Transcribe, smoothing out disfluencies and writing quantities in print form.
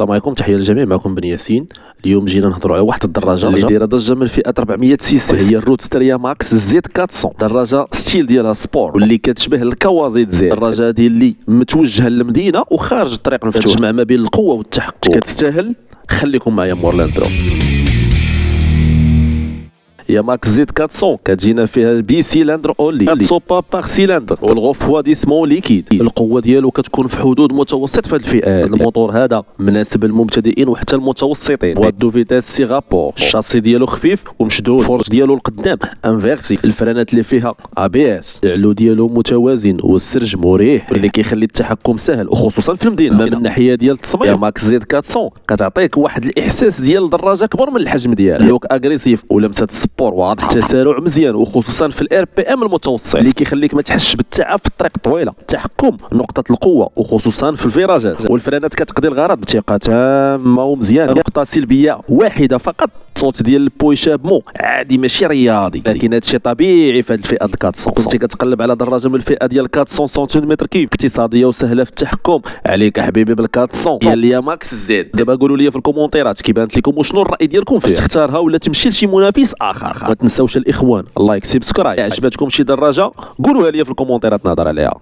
السلام عليكم، تحيه للجميع. معكم بن ياسين. اليوم جينا نهضروا على واحد الدراجه اللي دايره ضجه من فئه 400 سي سي، هي الروتستر ياماكس زد 400. دراجه ستيل ديالها سبور واللي كتشبه الكوازيت زد. الدراجه هذه اللي متوجهه للمدينه وخارج الطريق المفتوح، تجمع ما بين القوه والتحكم. كتستاهل. خليكم معايا مور لاندرو. ياماكس زد 400 كتجينا فيها بي سيلندر اونلي 4 سوبا باغ سيلندر والغوفواديسمون ليكيد. القوه ديالو كتكون في حدود متوسط في هذه الفئات. الموتور هذا مناسب للمبتدئين وحتى المتوسطين. وادو فيتاس سي رابور. الشاسي ديالو خفيف ومشدود. الفرج ديالو القدام انفيرسي. الفرانات اللي فيها ABS. العلو ديالو متوازن والسرج مريح اللي كيخلي التحكم سهل وخصوصا في المدينه. من الناحيه ديال التصميم ياماكس زد 400 كتعطيك واحد الاحساس ديال دراجه كبر من الحجم ديالها. لوك اغريسيف ولمسه السبور واضحه. تسارع مزيان وخصوصا في الار بي ام المتوسط اللي كيخليك ما تحسش بالتعب في الطريق الطويله. التحكم نقطه القوه وخصوصا في الفيراجات. والفرانات كتقضي الغرض بثقه تامه ومزيان. نقطه سلبيه واحده فقط، الصوت ديال البويشابمون عادي ماشي رياضي، لكن هادشي طبيعي في هاد الفئه ديال 400. كنتي كتقلب على دراجه من الفئه ديال 400 سنتيمتر كيب اقتصاديه وسهله في التحكم، عليك حبيبي بال 400 ديال ياماكس زد. دابا قولوا لي في الكومونتيرات كي بانت لكم وشنو الراي ديالكم فيها، تختارها ولا تمشي لشي منافس اخر. ما تنساوش الاخوان اللايك سبسكرايب. عجبتكم شي دراجه قولوها لي في الكومونتيرات نهضر عليها.